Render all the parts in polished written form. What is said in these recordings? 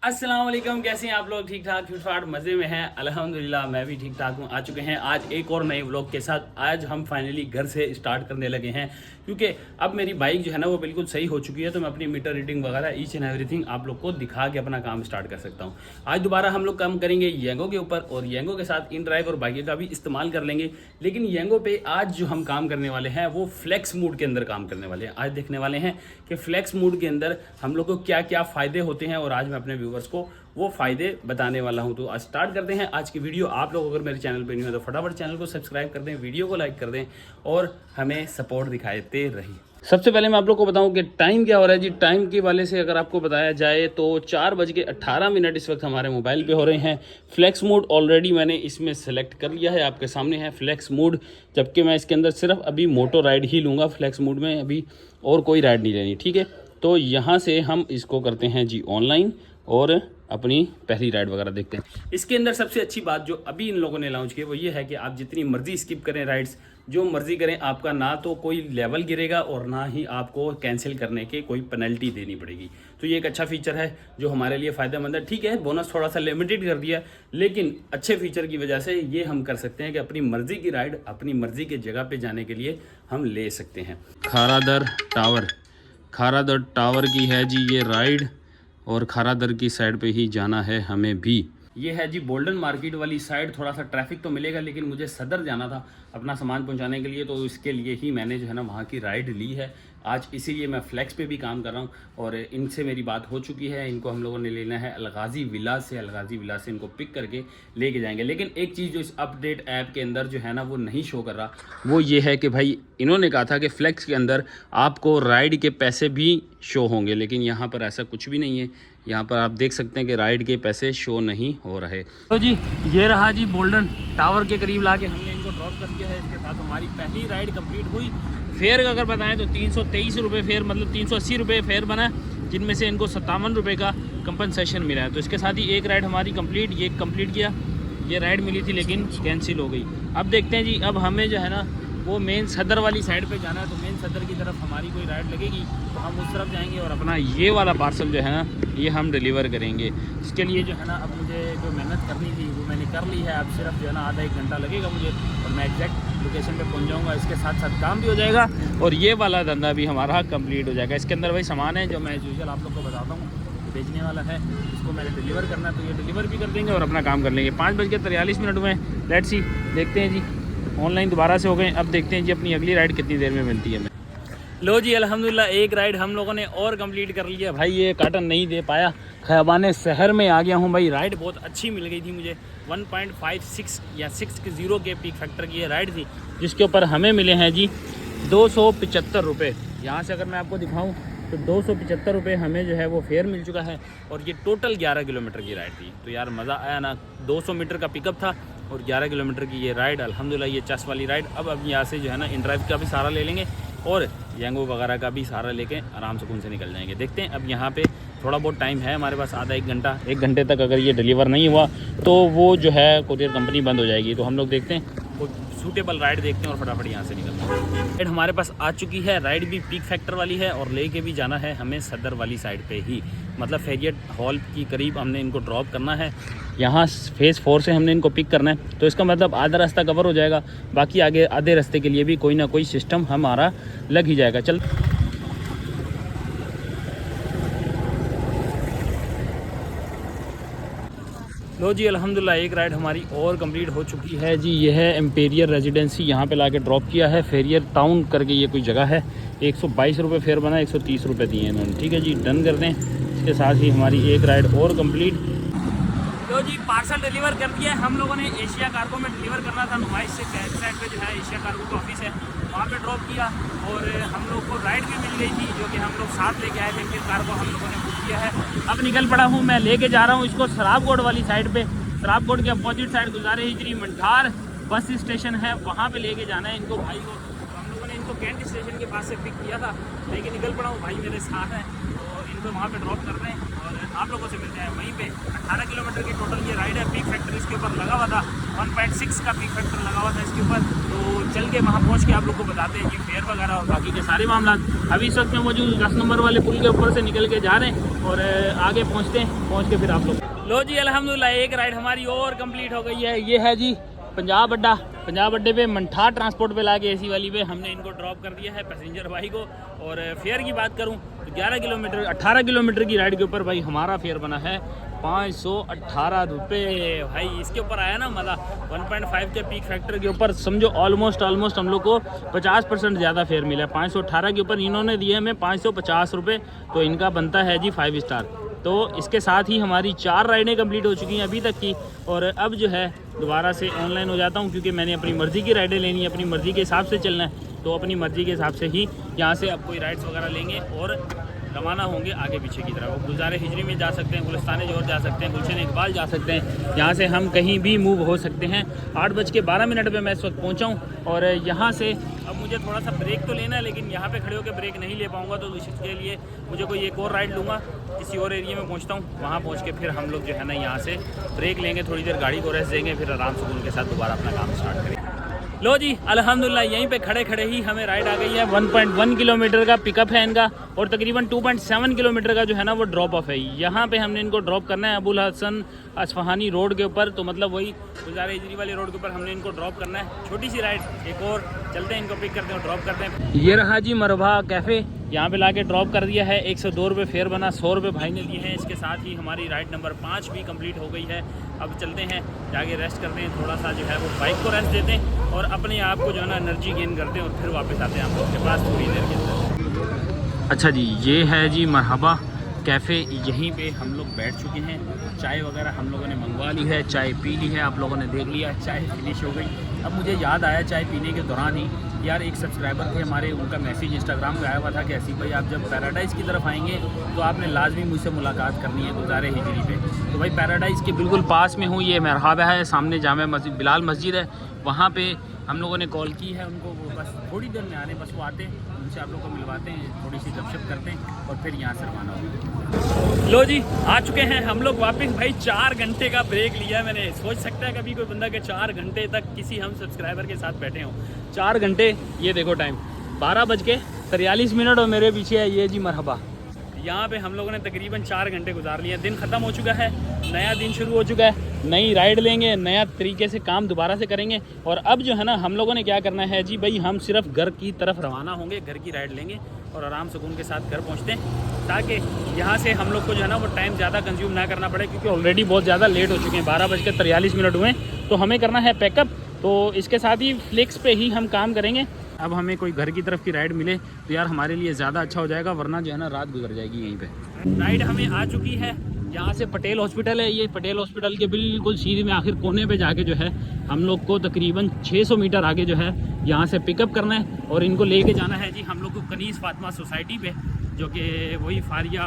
अस्सलाम वालेकुम, कैसे हैं आप लोग? ठीक ठाक फिटफाट मज़े में हैं? अल्हम्दुलिल्लाह मैं भी ठीक ठाक हूँ। आ चुके हैं आज एक और नए व्लॉग के साथ। आज हम फाइनली घर से स्टार्ट करने लगे हैं क्योंकि अब मेरी बाइक जो है ना वो बिल्कुल सही हो चुकी है, तो मैं अपनी मीटर रीडिंग वगैरह ईच एंड एवरीथिंग आप लोग को दिखा के अपना काम स्टार्ट कर सकता हूँ। आज दोबारा हम लोग काम करेंगे येंगो के ऊपर और येंगो के साथ इन ड्राइव और बाइक का भी इस्तेमाल कर लेंगे। लेकिन येंगो पे आज जो हम काम करने वाले हैं वो फ्लेक्स मूड के अंदर काम करने वाले हैं। आज देखने वाले हैं कि फ्लेक्स मूड के अंदर हम लोग को क्या क्या फ़ायदे होते हैं और आज मैं अपने व्यूवर्स को वो फ़ायदे बताने वाला हूं। तो आज स्टार्ट करते हैं आज की वीडियो। आप लोग अगर मेरे चैनल पर नहीं हो तो फटाफट चैनल को सब्सक्राइब कर दें, वीडियो को लाइक कर दें और हमें सपोर्ट दिखाते रहिए। सबसे पहले मैं आप लोग को बताऊं कि टाइम क्या हो रहा है जी। टाइम के वाले से अगर आपको बताया जाए तो 4:18 इस वक्त हमारे मोबाइल पे हो रहे हैं। फ्लेक्स मोड ऑलरेडी मैंने इसमें सेलेक्ट कर लिया है, आपके सामने है फ्लेक्स मोड। जबकि मैं इसके अंदर सिर्फ अभी मोटो राइड ही लूँगा फ्लेक्स मोड में, अभी और कोई राइड नहीं लेनी, ठीक है। तो यहाँ से हम इसको करते हैं जी ऑनलाइन और अपनी पहली राइड वगैरह देखते हैं। इसके अंदर सबसे अच्छी बात जो अभी इन लोगों ने लॉन्च की वो ये है कि आप जितनी मर्जी स्किप करें राइड्स, जो मर्जी करें, आपका ना तो कोई लेवल गिरेगा और ना ही आपको कैंसिल करने के कोई पेनल्टी देनी पड़ेगी। तो ये एक अच्छा फीचर है जो हमारे लिए फ़ायदेमंद है। ठीक है, बोनस थोड़ा सा लिमिटेड कर दिया, लेकिन अच्छे फीचर की वजह से ये हम कर सकते हैं कि अपनी मर्जी की राइड अपनी मर्जी के जगह पे जाने के लिए हम ले सकते हैं। खारादर टावर की है जी ये राइड और खारादर की साइड पे ही जाना है हमें भी। ये है जी बोल्डन मार्केट वाली साइड। थोड़ा सा ट्रैफिक तो मिलेगा लेकिन मुझे सदर जाना था अपना सामान पहुंचाने के लिए, तो इसके लिए ही मैंने जो है ना वहाँ की राइड ली है आज। इसीलिए मैं फ्लेक्स पे भी काम कर रहा हूँ और इनसे मेरी बात हो चुकी है। इनको हम लोगों ने लेना है अलगाजी विला से। अलगाजी विला से इनको पिक करके लेके जाएंगे। लेकिन एक चीज़ जो इस अपडेट ऐप के अंदर जो है ना वो नहीं शो कर रहा, वो ये है कि भाई इन्होंने कहा था कि फ्लेक्स के अंदर आपको राइड के पैसे भी शो होंगे, लेकिन यहाँ पर ऐसा कुछ भी नहीं है। यहाँ पर आप देख सकते हैं कि राइड के पैसे शो नहीं हो रहे। तो जी ये रहा जी बोल्डन टावर के करीब ला के हमने इनको ड्रॉप कर दिया है। इसके साथ हमारी पहली राइड कंप्लीट हुई। फेयर अगर बताएं तो 323 रुपये फेयर, मतलब 380 रुपये फेयर बना, जिनमें से इनको 57 रुपये का कंपनसेशन मिला है। तो इसके साथ ही एक राइड हमारी कंप्लीट, ये कंप्लीट किया। ये राइड मिली थी लेकिन कैंसिल हो गई। अब देखते हैं जी, अब हमें जो है ना वो मेन सदर वाली साइड पे जाना है। तो मेन सदर की तरफ हमारी कोई राइड लगेगी तो हम उस तरफ जाएंगे और अपना ये वाला पार्सल जो है ना ये हम डिलीवर करेंगे। इसके लिए जो है ना अब मुझे जो मेहनत करनी थी वो मैंने कर ली है। अब सिर्फ जो है ना आधा एक घंटा लगेगा मुझे और मैं एग्जैक्ट लोकेशन पे पहुंच जाऊंगा। इसके साथ साथ काम भी हो जाएगा और ये वाला धंधा भी हमारा कंप्लीट हो जाएगा। इसके अंदर वही सामान है जो मैं एज यूजुअल आप लोग को बताता हूँ बेचने वाला है। इसको मैंने डिलीवर करना है तो ये डिलीवर भी कर देंगे और अपना काम कर लेंगे। 5:43 हुए। लेट्स सी, देखते हैं जी। ऑनलाइन दोबारा से हो गए। अब देखते हैं जी अपनी अगली राइड कितनी देर में मिलती है। लो जी अल्हम्दुलिल्लाह एक राइड हम लोगों ने और कंप्लीट कर लिया। भाई ये कार्टन नहीं दे पाया, खैबाने शहर में आ गया हूँ। भाई राइड बहुत अच्छी मिल गई थी मुझे। 1.56 या 60 के पीक फैक्टर की ये राइड थी जिसके ऊपर हमें मिले हैं जी 275 रुपये। यहाँ से अगर मैं आपको दिखाऊँ तो 275 रुपये हमें जो है वो फेयर मिल चुका है और ये टोटल 11 किलोमीटर की राइड थी। तो यार मज़ा आया ना। 200 मीटर का पिकअप था और 11 किलोमीटर की ये राइड। अल्हम्दुलिल्लाह ये चस वाली राइड। अब यहाँ से जो है ना इन ड्राइव का भी सहारा ले लेंगे और येंगो वगैरह का भी सहारा लेके आराम सुकून से निकल जाएंगे। देखते हैं अब यहाँ पे थोड़ा बहुत टाइम है हमारे पास, आधा एक घंटा। 1 घंटे तक अगर ये डिलीवर नहीं हुआ तो वो जो है कुरियर कंपनी बंद हो जाएगी। तो हम लोग देखते हैं वो सूटेबल राइड देखते हैं और फटाफट यहाँ से निकलते हैं। राइड हमारे पास आ चुकी है। राइड भी पीक फैक्टर वाली है और लेके भी जाना है हमें सदर वाली साइड पे ही, मतलब फेरियट हॉल की करीब हमने इनको ड्रॉप करना है। यहाँ फेज़ 4 से हमने इनको पिक करना है। तो इसका मतलब आधा रास्ता कवर हो जाएगा, बाकी आगे आधे रास्ते के लिए भी कोई ना कोई सिस्टम हमारा लग ही जाएगा। चल लो जी अल्हम्दुलिल्लाह एक राइड हमारी और कंप्लीट हो चुकी है जी। ये है एम्पेरियर रेजिडेंसी, यहाँ पे लाके ड्रॉप किया है। फेरियर टाउन करके ये कोई जगह है। 122 रुपये फेयर बना, 130 रुपये दिए इन्होंने। ठीक है जी, डन कर दें। इसके साथ ही हमारी एक राइड और कंप्लीट। लो जी पार्सल डिलीवर कर दिया है हम लोगों ने। एशिया कार्गो में डिलीवर करना था। नुमाइश से बैक साइड पे जो है एशिया कार्गो का ऑफिस है, वहाँ पे ड्रॉप किया और हम लोग को राइड भी मिल गई थी जो कि हम लोग साथ लेके आए थे। फिर कार को हम लोगों ने बुक किया है। अब निकल पड़ा हूँ मैं, लेके जा रहा हूँ इसको सराबकोट वाली साइड पे। सराबकोट के अपोजिट साइड गुजारे हिजरी मंठार बस स्टेशन है, वहाँ पे लेके जाना है इनको भाई को। तो हम लोगों ने इनको कैंट स्टेशन के पास से पिक किया था, लेके निकल पड़ा हूँ। भाई मेरे साथ हैं तो इनको वहाँ पे ड्रॉप कर रहे हैं और आप लोगों से मिलते हैं वहीं पे। 18 किलोमीटर की टोटल ये राइड है। पीक फैक्टर इसके ऊपर लगा हुआ था, 1.6 का पीक फैक्टर लगा हुआ था इसके ऊपर। तो चल के वहाँ पहुँच के आप लोग को बताते हैं कि फेयर वगैरह और बाकी के सारे मामला। अभी इस वक्त में मौजूद 10 नंबर वाले पुल के ऊपर से निकल के जा रहे हैं और आगे पहुँचते हैं, पहुँच के फिर आप लोग। लो जी अल्हम्दुलिल्लाह एक राइड हमारी और कंप्लीट हो गई है। ये है जी पंजाब अड्डा। पंजाब अड्डे पे मंठा ट्रांसपोर्ट पे लाके एसी वाली पे हमने इनको ड्रॉप कर दिया है पैसेंजर भाई को। और फेयर की बात करूं तो 18 किलोमीटर की राइड के ऊपर भाई हमारा फेयर बना है 518 रुपये। भाई इसके ऊपर आया ना मज़ा। 1.5 के पीक फैक्टर के ऊपर समझो ऑलमोस्ट हम लोग को 50% ज़्यादा फेयर मिला है। 518 के ऊपर इन्होंने दिए हमें 550 रुपये, तो इनका बनता है जी 5 स्टार। तो इसके साथ ही हमारी 4 राइडें कंप्लीट हो चुकी हैं अभी तक की। और अब जो है दोबारा से ऑनलाइन हो जाता हूँ क्योंकि मैंने अपनी मर्ज़ी की राइडें लेनी है, अपनी मर्ज़ी के हिसाब से चलना है। तो अपनी मर्ज़ी के हिसाब से ही यहाँ से अब कोई राइड्स वगैरह लेंगे और रवाना होंगे आगे पीछे की तरफ। गुलजार हिजरी में जा सकते हैं, गुलिस्तान जोर जा सकते हैं, गुलशन इकबाल जा सकते हैं। यहाँ से हम कहीं भी मूव हो सकते हैं। 8:12 पे मैं इस वक्त पहुँचा हूँ और यहाँ से अब मुझे थोड़ा सा ब्रेक तो लेना है, लेकिन यहाँ पे खड़े होकर ब्रेक नहीं ले पाऊँगा। तो इसके लिए मुझे कोई एक और राइड लूँगा, किसी और एरिया में पहुँचता हूँ। वहाँ पहुँच के फिर हम लोग जो है ना यहाँ से ब्रेक लेंगे, थोड़ी देर गाड़ी को रेस्ट देंगे, फिर आराम से उनके साथ दोबारा अपना काम स्टार्ट करेंगे। लो जी अल्हम्दुलिल्लाह यहीं पे खड़े खड़े ही हमें राइड आ गई है। 1.1 किलोमीटर का पिकअप है इनका और तकरीबन 2.7 किलोमीटर का जो है ना वो ड्रॉप ऑफ है। यहाँ पे हमने इनको ड्रॉप करना है अबुल हसन असफहानी रोड के ऊपर, तो मतलब वही गुलजार हिजरी वाले रोड के ऊपर हमने इनको ड्रॉप करना है। छोटी सी राइड एक और, चलते हैं इनको पिक करते हैं और ड्रॉप करते हैं। ये रहा जी मरहबा कैफ़े, यहाँ पे लाके ड्रॉप कर दिया है। 102 रुपये फेयर बना, 100 रुपये भाई ने दिए हैं। इसके साथ ही हमारी राइड नंबर 5 भी कंप्लीट हो गई है। अब चलते हैं जाके रेस्ट करते हैं, थोड़ा सा जो है वो बाइक को रेस्ट देते हैं और अपने आप को जो है ना एनर्जी गेन करते हैं और फिर वापस आते हैं आप लोग के पास थोड़ी देर के अंदर। अच्छा जी ये है जी मरहबा कैफ़े, यहीं पे हम लोग बैठ चुके हैं। चाय वगैरह हम लोगों ने मंगवा ली है, चाय पी ली है, आप लोगों ने देख लिया चाय फिनिश हो गई। अब मुझे याद आया चाय पीने के दौरान ही, यार एक सब्सक्राइबर थे हमारे, उनका मैसेज इंस्टाग्राम पे आया हुआ था कि ऐसी भाई आप जब पैराडाइज़ की तरफ आएंगे तो आपने लाजमी मुझसे मुलाकात करनी है गुलजार हिजरी पे। तो भाई पैराडाइज़ के बिल्कुल पास में हूँ, ये मरहबा है, सामने जामे मस्जिद बिलाल मस्जिद है, वहाँ पे हम लोगों ने कॉल की है उनको। वो बस थोड़ी देर में आने, बस वो आते हैं, उनसे आप लोग को मिलवाते हैं, थोड़ी सी गपशप करते हैं और फिर यहाँ से रवाना होंगे। लो जी आ चुके हैं हम लोग वापस। भाई 4 घंटे का ब्रेक लिया मैंने। सोच सकता है कभी कोई बंदा के 4 घंटे तक किसी हम सब्सक्राइबर के साथ बैठे हों। 4 घंटे, ये देखो टाइम 12:43 और मेरे पीछे है ये जी मरहबा। यहाँ पे हम लोगों ने तकरीबन 4 घंटे गुजार लिए। दिन ख़त्म हो चुका है, नया दिन शुरू हो चुका है, नई राइड लेंगे, नया तरीके से काम दोबारा से करेंगे। और अब जो है ना हम लोगों ने क्या करना है जी भाई, हम सिर्फ घर की तरफ रवाना होंगे, घर की राइड लेंगे और आराम सुकून के साथ घर पहुँचते हैं, ताकि यहाँ से हम लोग को जो है ना वो टाइम ज़्यादा कंज्यूम ना करना पड़े, क्योंकि ऑलरेडी बहुत ज़्यादा लेट हो चुके हैं। 12:43 हुए, तो हमें करना है पैकअप। तो इसके साथ ही फ्लेक्स पे ही हम काम करेंगे। अब हमें कोई घर की तरफ की राइड मिले तो यार हमारे लिए ज़्यादा अच्छा हो जाएगा, वरना जो है ना रात गुजर जाएगी यहीं पे। राइड हमें आ चुकी है, यहाँ से पटेल हॉस्पिटल है, ये पटेल हॉस्पिटल के बिल्कुल सीधे में आखिर कोने पे जाके जो है हम लोग को तकरीबन 600 मीटर आगे जो है यहाँ से पिकअप करना है और इनको लेके जाना है जी हम लोग को कनीज़ फातिमा सोसाइटी पे, जो कि वही फारिया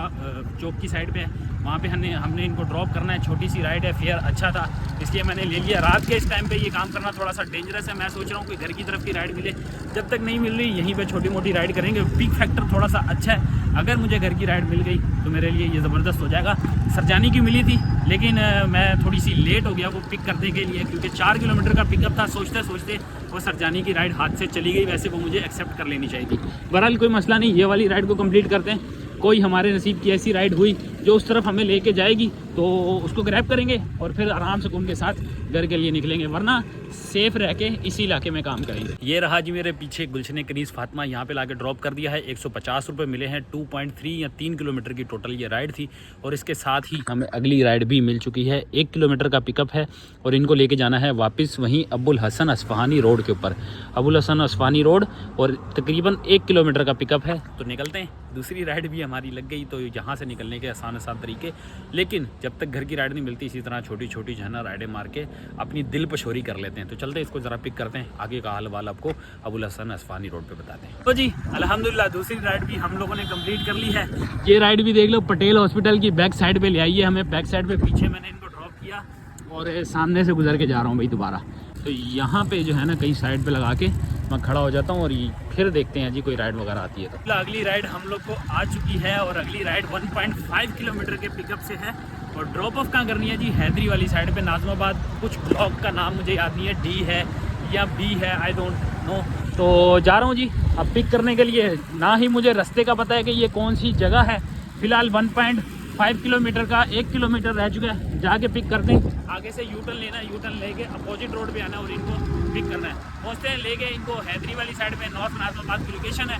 चौक की साइड पे है। वहाँ पे हमने इनको ड्रॉप करना है। छोटी सी राइड है, फेयर अच्छा था इसलिए मैंने ले लिया। रात के इस टाइम पे ये काम करना थोड़ा सा डेंजरस है। मैं सोच रहा हूँ कोई घर की तरफ की राइड मिले, जब तक नहीं मिल रही यहीं पे छोटी मोटी राइड करेंगे। पीक फैक्टर थोड़ा सा अच्छा है, अगर मुझे घर की राइड मिल गई तो मेरे लिए ये ज़बरदस्त हो जाएगा। सरजानी की मिली थी लेकिन मैं थोड़ी सी लेट हो गया वो पिक करने के लिए, क्योंकि 4 किलोमीटर का पिकअप था। सोचते सोचते वो सरजानी की राइड हाथ से चली गई, वैसे वो मुझे एक्सेप्ट कर लेनी चाहिए थी। बहरहाल कोई मसला नहीं, ये वाली राइड को कंप्लीट करते हैं। कोई हमारे नसीब की ऐसी राइड हुई जो उस तरफ हमें लेके जाएगी तो उसको ग्रैब करेंगे और फिर आराम से उनके साथ घर के लिए निकलेंगे, वरना सेफ रह के इसी इलाके में काम करेंगे। ये रहा जी मेरे पीछे गुलशन कनीज़ फातिमा, यहाँ पे लाके ड्रॉप कर दिया है। 150 रुपये मिले हैं। 2.3 या 3 किलोमीटर की टोटल ये राइड थी और इसके साथ ही हमें अगली राइड भी मिल चुकी है। 1 किलोमीटर का पिकअप है और इनको लेके जाना है वापस वहीं अबुल हसन असफहानी रोड के ऊपर। अबुल हसन असफहानी रोड और तकरीबन 1 किलोमीटर का पिकअप है, तो निकलते हैं। दूसरी राइड भी हमारी लग गई, तो यहाँ से निकलने के आसान तरीके, लेकिन जब तक घर की राइड नहीं मिलती इसी तरह छोटी छोटी जो है ना राइडें मार के अपनी दिल पशोरी कर लेते हैं। तो चलते हैं इसको ज़रा पिक करते हैं, आगे का हाल वाल आपको अबुल हसन असफहानी रोड पे बताते हैं। तो जी अल्हम्दुलिल्लाह दूसरी राइड भी हम लोगों ने कंप्लीट कर ली है। ये राइड भी देख लो, पटेल हॉस्पिटल की बैक साइड पे ले आई है हमें। बैक साइड पे पीछे मैंने इनको ड्रॉप किया और सामने से गुजर के जा रहा हूँ भाई दोबारा। तो यहाँ पे जो है ना कहीं साइड पे लगा के मैं खड़ा हो जाता हूँ और फिर देखते हैं जी कोई राइड वगैरह आती है तो। अगली राइड हम लोग को आ चुकी है और अगली राइड 1.5 किलोमीटर के पिकअप से है और ड्रॉप ऑफ कहाँ करनी है जी, हैदरी वाली साइड पे नाजमाबाद। कुछ ब्लॉक का नाम मुझे याद नहीं है, डी है या बी है, आई डोंट नो। तो जा रहा हूँ जी अब पिक करने के लिए। ना ही मुझे रास्ते का पता है कि ये कौन सी जगह है। फिलहाल 1.5 किलोमीटर का 1 किलोमीटर रह चुका है, जाके पिक करते हैं। आगे से यूटर्न लेना है, यूटर्न लेके अपोजिट रोड पे आना है और इनको पिक करना है। पहुँचते हैं लेके इनको हैदरी वाली साइड पे, नॉर्थ नाजमाबाद की लोकेशन है,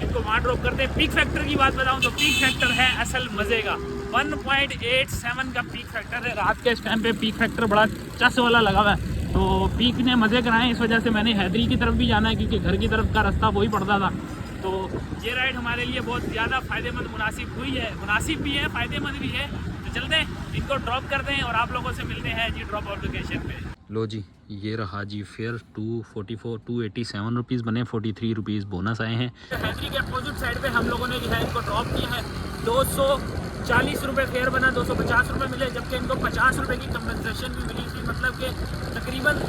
इनको वहाँ ड्रॉप करते हैं। पीक फैक्टर की बात बताऊँ तो पीक फैक्टर है असल मज़े का, 1.87 का पीक फैक्टर है। रात के इस टाइम पे पीक फैक्टर बड़ा चस वाला लगा हुआ है, तो पीक ने मज़े कराए। इस वजह से मैंने हैदरी की तरफ भी जाना है क्योंकि घर की तरफ का रास्ता वही पड़ता था। तो ये राइड हमारे लिए बहुत ज़्यादा फ़ायदेमंद मुनासिब हुई है, मुनासिब भी है, फ़ायदेमंद भी है। तो चलते हैं इनको ड्रॉप करते हैं और आप लोगों से मिलते हैं जी ड्रॉप ऑफ लोकेशन पे। लो जी ये रहा जी फेयर 287 रुपीज़ बने, 43 रुपीज़ बोनस आए हैं। हैदरी के अपोजिट साइड पे हम लोगों ने जो है इनको ड्रॉप किया है। 240 रुपये फेयर बना, 250 रुपये मिले, जबकि इनको 50 रुपये की कंपनसेशन भी मिली थी। मतलब कि तकरीबन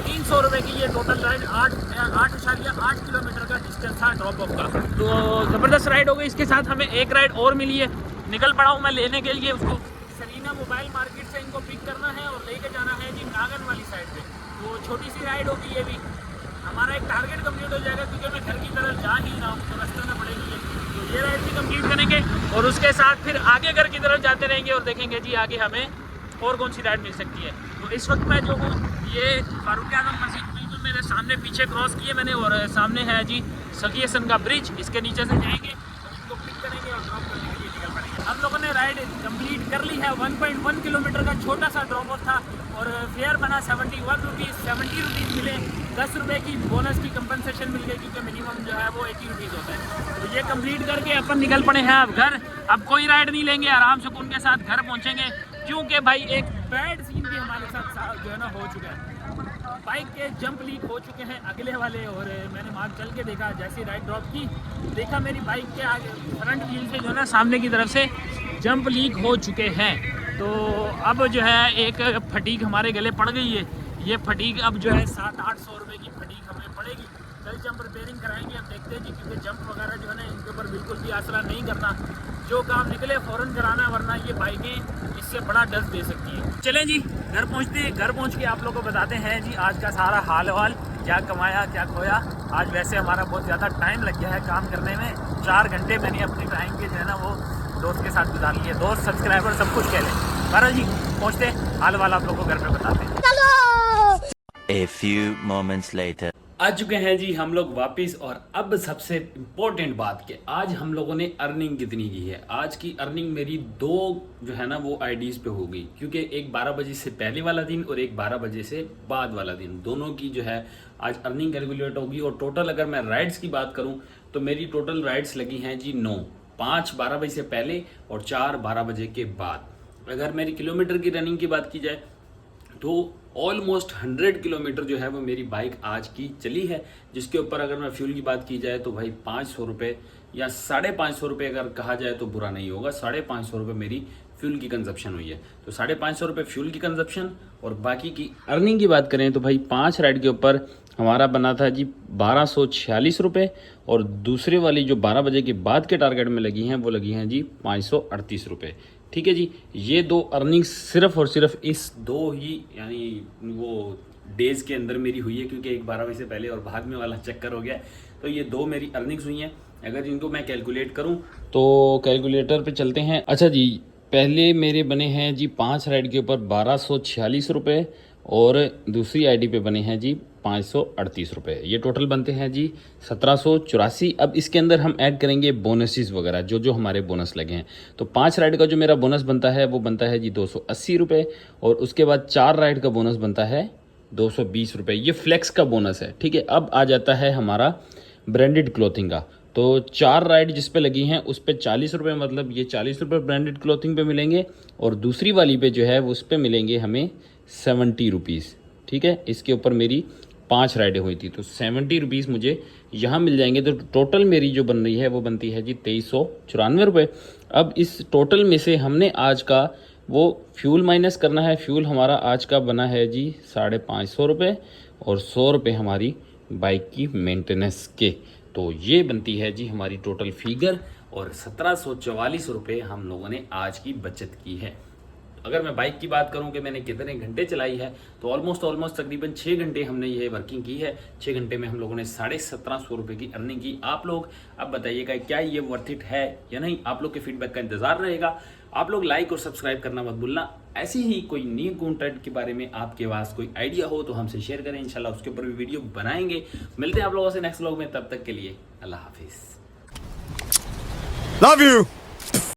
300 रुपये की ये टोटल राइड 8.8 किलोमीटर का डिस्टेंस था ड्रॉप ऑफ का। तो ज़बरदस्त राइड हो गई। इसके साथ हमें एक राइड और मिली है, निकल पड़ा हूँ मैं लेने के लिए उसको। सरीना मोबाइल मार्केट से इनको पिक करना है और लेके जाना है जी नागन वाली साइड पे। तो छोटी सी राइड होगी ये भी, हमारा एक टारगेट कंप्लीट हो जाएगा क्योंकि मैं घर की तरफ जा ही रहा हूँ तो रास्ते में पड़ेगी। तो ये राइड भी कंप्लीट करेंगे और उसके साथ फिर आगे घर की तरफ जाते रहेंगे और देखेंगे जी आगे हमें और कौन सी राइड मिल सकती है। तो इस वक्त मैं जो हूँ ये फारूक आजम मस्जिद बिल्कुल मेरे सामने पीछे क्रॉस किए मैंने और सामने है जी सकी हसन का ब्रिज। इसके नीचे से जाएंगे और इसको पिक करेंगे और ड्रॉप करने के लिए निकल पड़ेंगे। हम लोगों ने राइड कंप्लीट कर ली है। 1.1 किलोमीटर का छोटा सा ड्रॉप ऑफ था और फेयर बना 71 रुपीज़। 70 रुपीज़ मिले, 10 रुपये की बोनस की कंपनसेशन मिल गई क्योंकि मिनिमम जो है वो 80 रुपीज़ होता है। तो ये कंप्लीट करके अपन निकल पड़े हैं अब घर। अब कोई राइड नहीं लेंगे, आराम से उनके साथ घर पहुंचेंगे क्योंकि भाई एक बैड सीन भी हमारे साथ जो है ना हो चुका है। बाइक के जंप लीक हो चुके हैं अगले वाले और मैंने वहाँ चल के देखा, जैसी राइड ड्रॉप की देखा मेरी बाइक के आगे फ्रंट व्हील से जो है ना सामने की तरफ से जंप लीक हो चुके हैं। तो अब जो है एक फटीक हमारे गले पड़ गई है। ये फटीक अब जो है 700-800 रुपये की फटीक हमें पड़ेगी। कल जंप रिपेयरिंग कराएंगे, अब देखते हैं जी क्योंकि जंप वगैरह जो है ना इनके ऊपर बिल्कुल भी आसरा नहीं करना, जो काम निकले फ़ौरन कराना, वरना ये बाइकें इससे बड़ा डस्ट दे सकती है। चलें जी घर पहुँचते हैं, घर पहुँच के आप लोगों को बताते हैं जी आज का सारा हाल वाल, क्या कमाया क्या खोया। आज वैसे हमारा बहुत ज़्यादा टाइम लग गया है काम करने में, 4 घंटे मैंने अपने टाइम के जो है ना वो दोस्त के साथ गुजार लिए। दोस्त सब्सक्राइबर सब कुछ कह लें। बहरहाल जी पहुँचते हैं, हाल वाल आप लोगों को घर पे बताते हैं। A few moments later. आ चुके हैं जी हम लोग वापस। और अब सबसे इम्पोर्टेंट बात कि आज हम लोगों ने अर्निंग कितनी की है। आज की अर्निंग मेरी 2 जो है ना वो आईडीज़ पे हो गई, क्योंकि एक 12 बजे से पहले वाला दिन और एक 12 बजे से बाद वाला दिन, दोनों की जो है आज अर्निंग कैलकुलेट होगी। और टोटल अगर मैं राइड्स की बात करूं तो मेरी टोटल राइड्स लगी हैं जी 9, 5 12 बजे से पहले और 4 12 बजे के बाद। अगर मेरी किलोमीटर की रनिंग की बात की जाए तो ऑलमोस्ट 100 किलोमीटर जो है वो मेरी बाइक आज की चली है, जिसके ऊपर अगर मैं फ्यूल की बात की जाए तो भाई 500 रुपये या 550 रुपये अगर कहा जाए तो बुरा नहीं होगा। 550 रुपये मेरी फ्यूल की कंजप्शन हुई है। तो 550 रुपये फ्यूल की कंजप्शन और बाकी की अर्निंग की बात करें तो भाई 5 राइड के ऊपर हमारा बना था जी 1246 रुपये और दूसरे वाली जो 12 बजे के बाद के टारगेट में लगी हैं वो लगी हैं जी 538 रुपये। ठीक है जी, ये 2 अर्निंग्स सिर्फ और सिर्फ इस 2 ही यानी वो डेज़ के अंदर मेरी हुई है, क्योंकि एक 12 बजे से पहले और बाद में वाला चक्कर हो गया। तो ये 2 मेरी अर्निंग्स हुई हैं। अगर इनको मैं कैलकुलेट करूं तो कैलकुलेटर पे चलते हैं। अच्छा जी, पहले मेरे बने हैं जी 5 राइड के ऊपर 1246 रुपये और दूसरी आईडी पे बने हैं जी 538 रुपये। ये टोटल बनते हैं जी 1784। अब इसके अंदर हम ऐड करेंगे बोनसेस वगैरह जो जो हमारे बोनस लगे हैं। तो 5 राइड का जो मेरा बोनस बनता है वो बनता है जी 280 रुपये और उसके बाद 4 राइड का बोनस बनता है 220 रुपये। ये फ्लेक्स का बोनस है। ठीक है, अब आ जाता है हमारा ब्रांडेड क्लोथिंग का। तो 4 राइड जिस पे लगी हैं उस पे 40 रुपये, मतलब ये 40 रुपये ब्रांडेड क्लोथिंग पे मिलेंगे और दूसरी वाली पे जो है उस पे मिलेंगे हमें 70 रुपीज़। ठीक है, इसके ऊपर मेरी 5 राइडें हुई थी तो 70 रुपीज़ मुझे यहाँ मिल जाएंगे। तो टोटल मेरी जो बन रही है वो बनती है जी 2394 रुपये। अब इस टोटल में से हमने आज का वो फ्यूल माइनस करना है। फ्यूल हमारा आज का बना है जी 550 रुपये और 100 रुपये हमारी बाइक की मेंटेनेंस के। तो ये बनती है जी हमारी टोटल फिगर और 1744 रुपये हम लोगों ने आज की बचत की है। अगर मैं बाइक की बात करूं कि मैंने कितने घंटे चलाई है तो ऑलमोस्ट तकरीबन 6 घंटे हमने ये वर्किंग की है। 6 घंटे में हम लोगों ने 1750 रुपये की अर्निंग की। आप लोग अब बताइएगा क्या ये वर्थ इट है या नहीं। आप लोग के फीडबैक का इंतजार रहेगा। आप लोग लाइक और सब्सक्राइब करना मत भूलना। ऐसे ही कोई न्यू कंटेंट के बारे में आपके पास कोई आइडिया हो तो हमसे शेयर करें, इंशाल्लाह उसके ऊपर भी वीडियो बनाएंगे। मिलते हैं आप लोगों से नेक्स्ट व्लॉग में, तब तक के लिए अल्लाह हाफिज़। Love you!